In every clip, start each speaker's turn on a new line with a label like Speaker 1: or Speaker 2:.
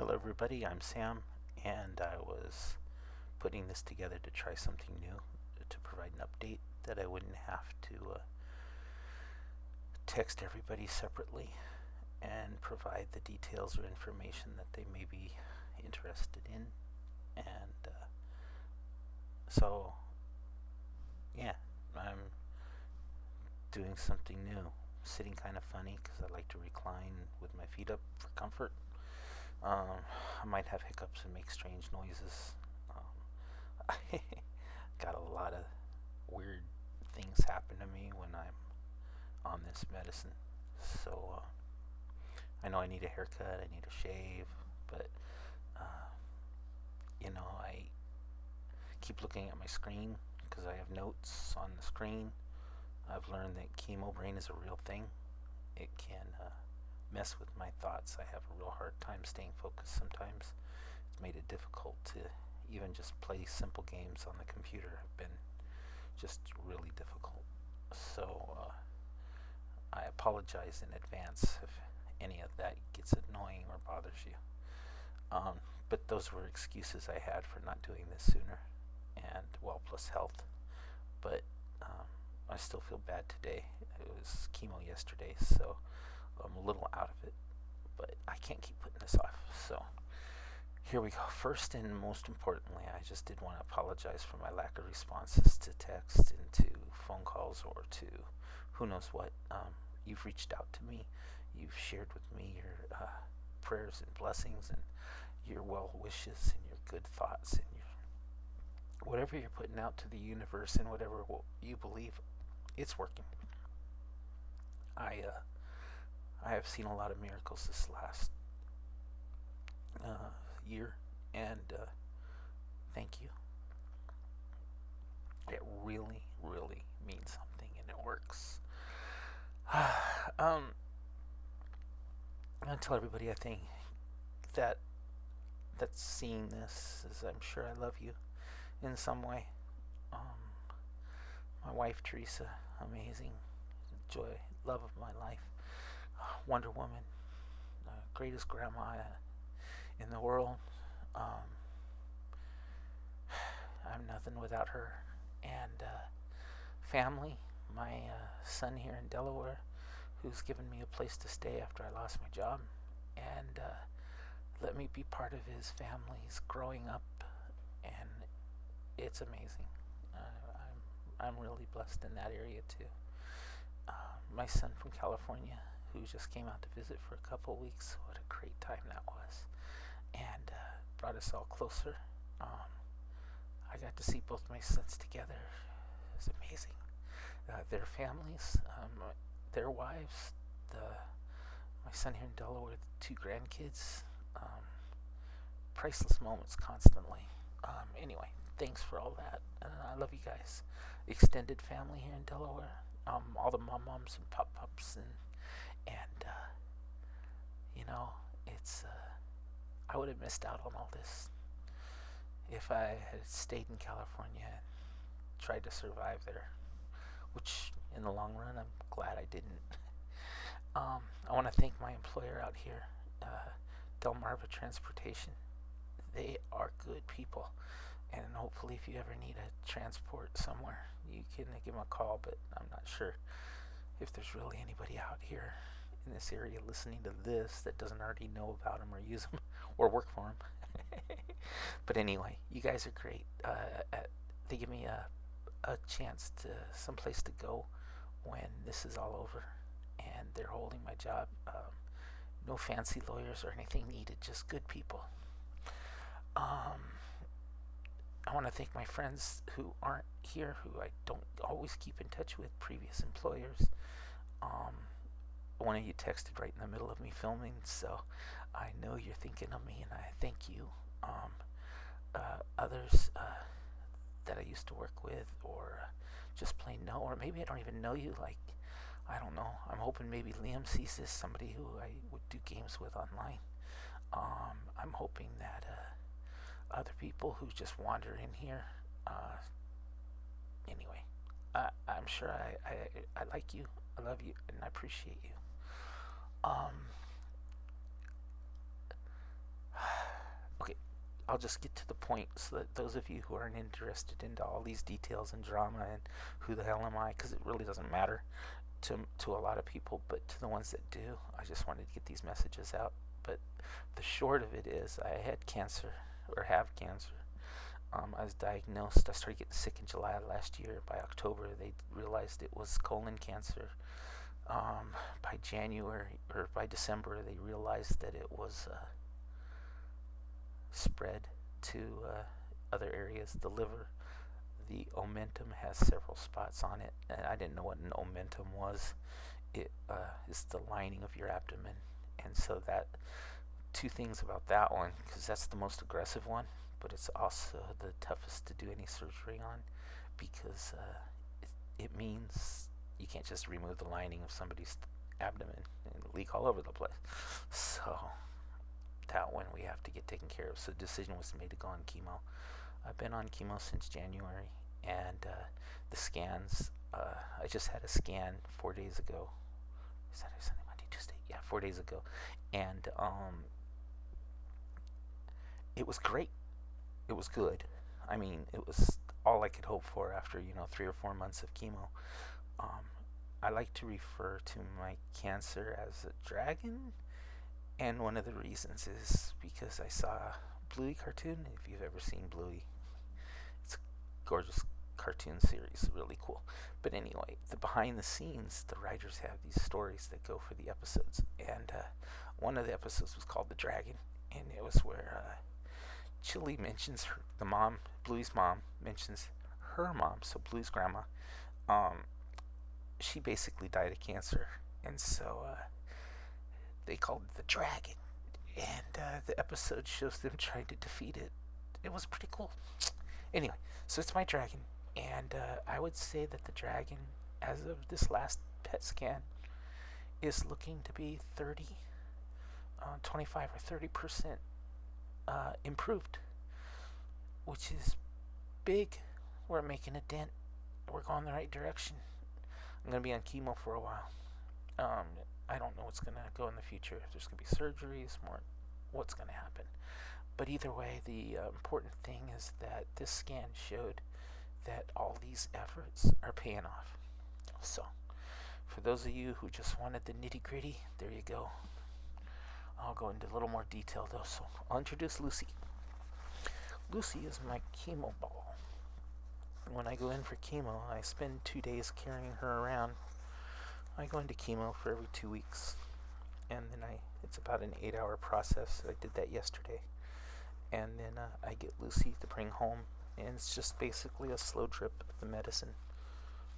Speaker 1: Hello, everybody. I'm Sam, and I was putting this together to try something new to provide an update that I wouldn't have to text everybody separately and provide the details or information that they may be interested in. And so, yeah, I'm doing something new. Sitting kind of funny because I like to recline with my feet up for comfort. I might have hiccups and make strange noises. I got a lot of weird things happen to me when I'm on this medicine. So I know I need a haircut, I need a shave, but uh, I keep looking at my screen because I have notes on the screen. I've learned that chemo brain is a real thing. It can mess with my thoughts. I have a real hard time staying focused sometimes. It's made it difficult to even just play simple games on the computer. Have been just really difficult. So I apologize in advance if any of that gets annoying or bothers you. Um, but those were excuses I had for not doing this sooner, and well, plus health. But um, I still feel bad today. It was chemo yesterday, so I'm a little out of it. But I can't keep putting this off. So here we go. First and most importantly, I just did want to apologize for my lack of responses to text and to phone calls or to who knows what. You've reached out to me. You've shared with me your prayers and blessings and your well wishes and your good thoughts and your whatever you're putting out to the universe and whatever you believe, it's working. I I have seen a lot of miracles this last year, and thank you. It really, really means something, and it works. I'm gonna tell everybody I think that that's seeing this is I'm sure I love you in some way. Um, my wife Teresa, amazing, joy, love of my life, Wonder Woman, greatest grandma in the world. Um, I'm nothing without her, and family. My son here in Delaware, who's given me a place to stay after I lost my job, and let me be part of his family's growing up, and it's amazing. I'm really blessed in that area too. My son from California, who just came out to visit for a couple weeks, what a great time that was, and brought us all closer. I got to see both my sons together. It was amazing. Their families, their wives, my son here in Delaware, the two grandkids, priceless moments constantly. Anyway, thanks for all that. I love you guys. Extended family here in Delaware, all the moms and pops and it's I would have missed out on all this if I had stayed in California and tried to survive there, which in the long run I'm glad I didn't. I want to thank my employer out here, Delmarva Transportation. They are good people, and hopefully, if you ever need a transport somewhere, you can give them a call. But I'm not sure if there's really anybody out here in this area listening to this that doesn't already know about them or use them or work for them. But anyway, you guys are great. They give me a chance to someplace to go when this is all over, and they're holding my job. No fancy lawyers or anything needed, just good people. Um, I want to thank my friends who aren't here, who I don't always keep in touch with, previous employers. Um, One of you texted right in the middle of me filming, so I know you're thinking of me, and I thank you. Others that I used to work with, or just plain know, or maybe I don't even know you. Like, I don't know. I'm hoping maybe Liam sees this, somebody who I would do games with online. I'm hoping that other people who just wander in here. Anyway, I'm sure I like you, I love you, and I appreciate you. Um, I'll just get to the point so that those of you who aren't interested into all these details and drama and who the hell am I, because it really doesn't matter to a lot of people, but to the ones that do, I just wanted to get these messages out. But the short of it is, I had cancer, or have cancer. I was diagnosed. I started getting sick in July of last year. By October, they realized it was colon cancer. By January or by December, they realized that it was spread to other areas, the liver. The omentum has several spots on it, and I didn't know what an omentum was. It is the lining of your abdomen, and so that two things about that one, because that's the most aggressive one, but it's also the toughest to do any surgery on, because it means you can't just remove the lining of somebody's abdomen and leak all over the place. So that one we have to get taken care of. So the decision was made to go on chemo. I've been on chemo since January, and the scans. I just had a scan 4 days ago. Saturday, Sunday, Monday, Tuesday. Yeah, 4 days ago, and it was great. It was good. I mean, it was all I could hope for after 3 or 4 months of chemo. Um, I like to refer to my cancer as a dragon, and one of the reasons is because I saw a Bluey cartoon. If you've ever seen Bluey, it's a gorgeous cartoon series, really cool. But anyway, the behind the scenes, the writers have these stories that go for the episodes, and one of the episodes was called The Dragon, and it was where Chili mentions the mom, Bluey's mom, mentions her mom, so Bluey's grandma. Um, she basically died of cancer, and so they called it the dragon, and the episode shows them trying to defeat it. It was pretty cool. Anyway, so it's my dragon, and I would say that the dragon, as of this last PET scan, is looking to be 25 or 30% improved, which is big. We're making a dent. We're going the right direction. I'm going to be on chemo for a while. I don't know what's going to go in the future. If there's going to be surgeries, what's going to happen. But either way, the important thing is that this scan showed that all these efforts are paying off. So, for those of you who just wanted the nitty gritty, there you go. I'll go into a little more detail though. So, I'll introduce Lucy. Lucy is my chemo ball. When I go in for chemo, I spend 2 days carrying her around. I go into chemo for every 2 weeks, and then it's about an 8-hour process. I did that yesterday, and then I get Lucy to bring home, and it's just basically a slow drip of the medicine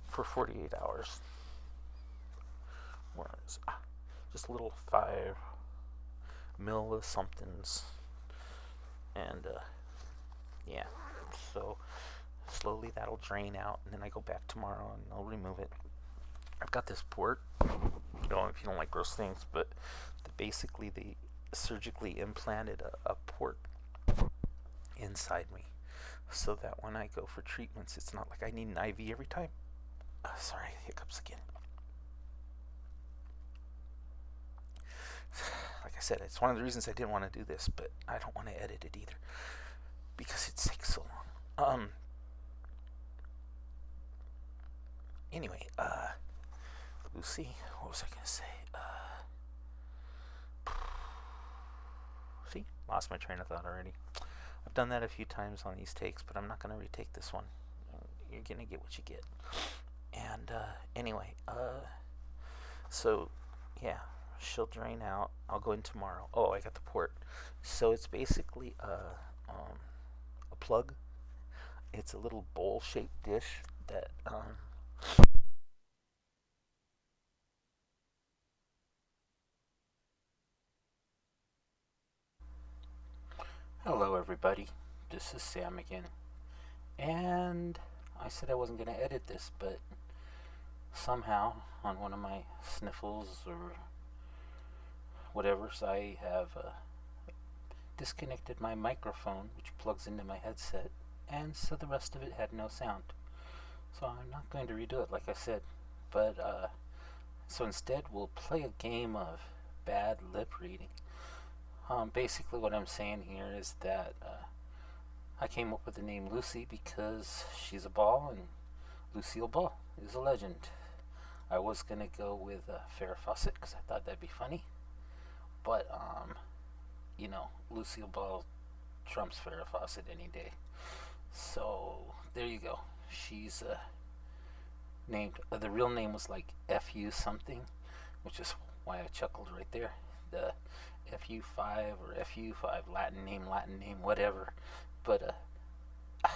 Speaker 1: for 48 hours. Whereas, just a little 5 mil of somethings, and yeah, so slowly that'll drain out, and then I go back tomorrow and I'll remove it. I've got this port, if you don't like gross things, but basically they surgically implanted a port inside me, so that when I go for treatments, it's not like I need an IV every time. Sorry, hiccups again. Like I said, it's one of the reasons I didn't want to do this, but I don't want to edit it either, because it takes so long. Anyway, Lucy, what was I going to say? See, lost my train of thought already. I've done that a few times on these takes, but I'm not going to retake this one. You're going to get what you get. And anyway, so yeah, she'll drain out. I'll go in tomorrow. Oh, I got the port. So it's basically a plug. It's a little bowl-shaped dish that Hello, everybody. This is Sam again. And I said I wasn't going to edit this, but somehow on one of my sniffles or whatever, I have disconnected my microphone, which plugs into my headset, and so the rest of it had no sound. So I'm not going to redo it, like I said. But so instead, we'll play a game of bad lip reading. Basically, what I'm saying here is that I came up with the name Lucy because she's a ball and Lucille Ball is a legend. I was gonna go with Farrah Fawcett because I thought that'd be funny, but Lucille Ball trumps Farrah Fawcett any day. So there you go. She's named. The real name was like FU something, which is why I chuckled right there. The FU5 or FU5 Latin name, whatever. But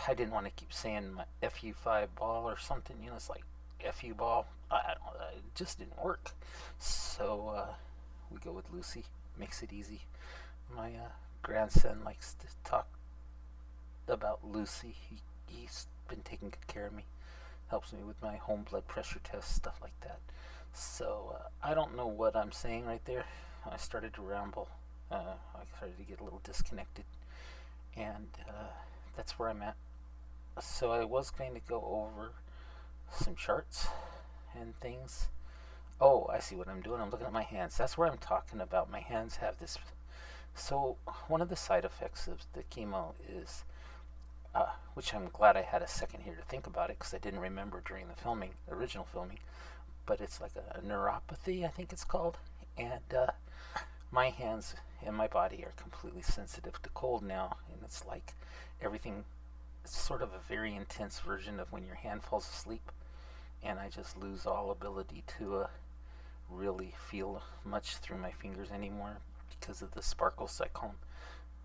Speaker 1: I didn't want to keep saying my FU5 ball or something. It's like FU ball. I don't know. It just didn't work. So we go with Lucy. Makes it easy. My grandson likes to talk about Lucy. He's been taking good care of me. Helps me with my home blood pressure test, stuff like that. So I don't know what I'm saying right there. I started to ramble. I started to get a little disconnected, and that's where I'm at. So I was going to go over some charts and things. Oh, I see what I'm doing. I'm looking at my hands. That's where I'm talking about. My hands have this. So one of the side effects of the chemo is, which I'm glad I had a second here to think about it because I didn't remember during the filming, original filming, but it's like a neuropathy, I think it's called. And my hands and my body are completely sensitive to cold now, and it's like everything. It's sort of a very intense version of when your hand falls asleep, and I just lose all ability to really feel much through my fingers anymore because of the sparkles. I call them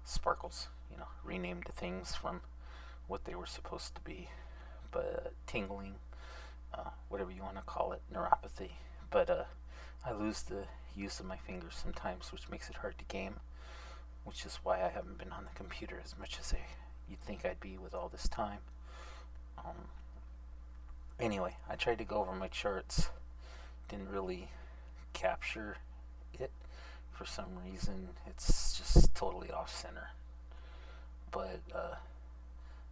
Speaker 1: sparkles, renamed things from what they were supposed to be, but tingling, whatever you want to call it, neuropathy. But I lose the use of my fingers sometimes, which makes it hard to game, which is why I haven't been on the computer as much as you'd think I'd be with all this time. Anyway, I tried to go over my charts, didn't really capture it for some reason. It's just totally off center. But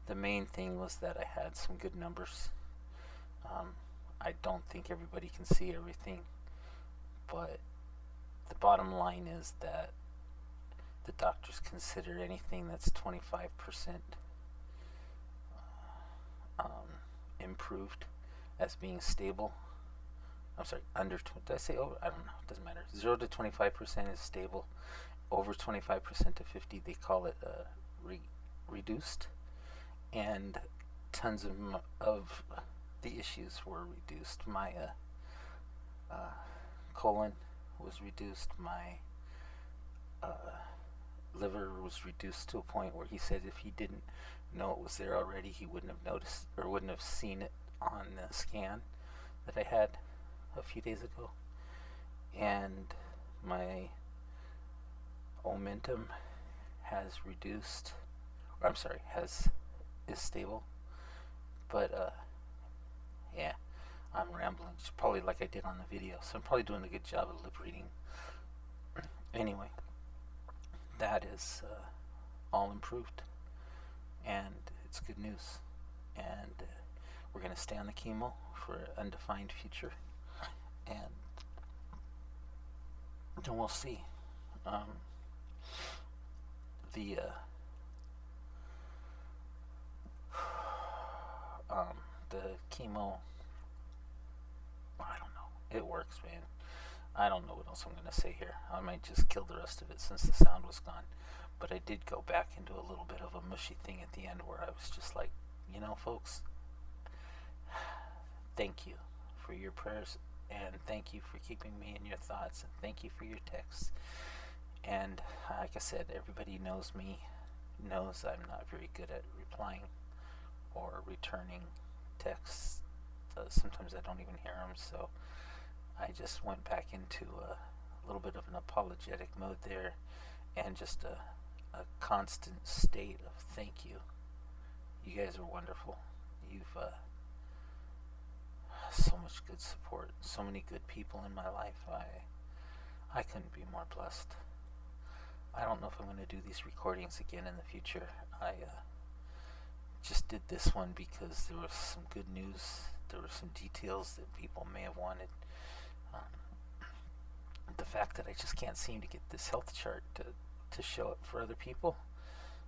Speaker 1: the main thing was that I had some good numbers. I don't think everybody can see everything, but the bottom line is that the doctors consider anything that's 25% improved as being stable. I'm sorry, under, did I say over? I don't know, it doesn't matter. 0 to 25% is stable. Over 25% to 50, they call it reduced. And tons of the issues were reduced. My colon was reduced. My liver was reduced to a point where he said if he didn't know it was there already, he wouldn't have noticed or wouldn't have seen it on the scan that I had a few days ago. And my omentum has reduced, or I'm sorry, is stable. But yeah, I'm rambling, just probably like I did on the video, so I'm probably doing a good job of lip reading. Anyway, that is all improved, and it's good news. And we're going to stay on the chemo for an undefined future, and then we'll see. The the chemo, I don't know. It works, man. I don't know what else I'm going to say here. I might just kill the rest of it since the sound was gone. But I did go back into a little bit of a mushy thing at the end where I was just like, folks, thank you for your prayers, and thank you for keeping me in your thoughts, and thank you for your texts. And like I said, everybody knows me, knows I'm not very good at replying or returning texts. Sometimes I don't even hear them, so I just went back into a little bit of an apologetic mode there, and just a constant state of thank you. You guys are wonderful. You've so much good support, so many good people in my life. I couldn't be more blessed. I don't know if I'm going to do these recordings again in the future. I just did this one because there was some good news. There were some details that people may have wanted. The fact that I just can't seem to get this health chart to show up for other people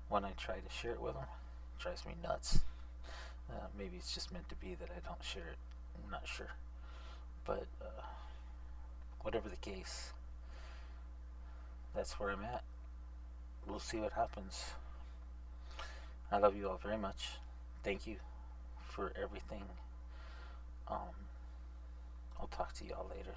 Speaker 1: when I try to share it with them. drives me nuts. Maybe it's just meant to be that I don't share it. I'm not sure. But whatever the case, that's where I'm at. We'll see what happens. I love you all very much. Thank you for everything. Um, I'll talk to y'all later.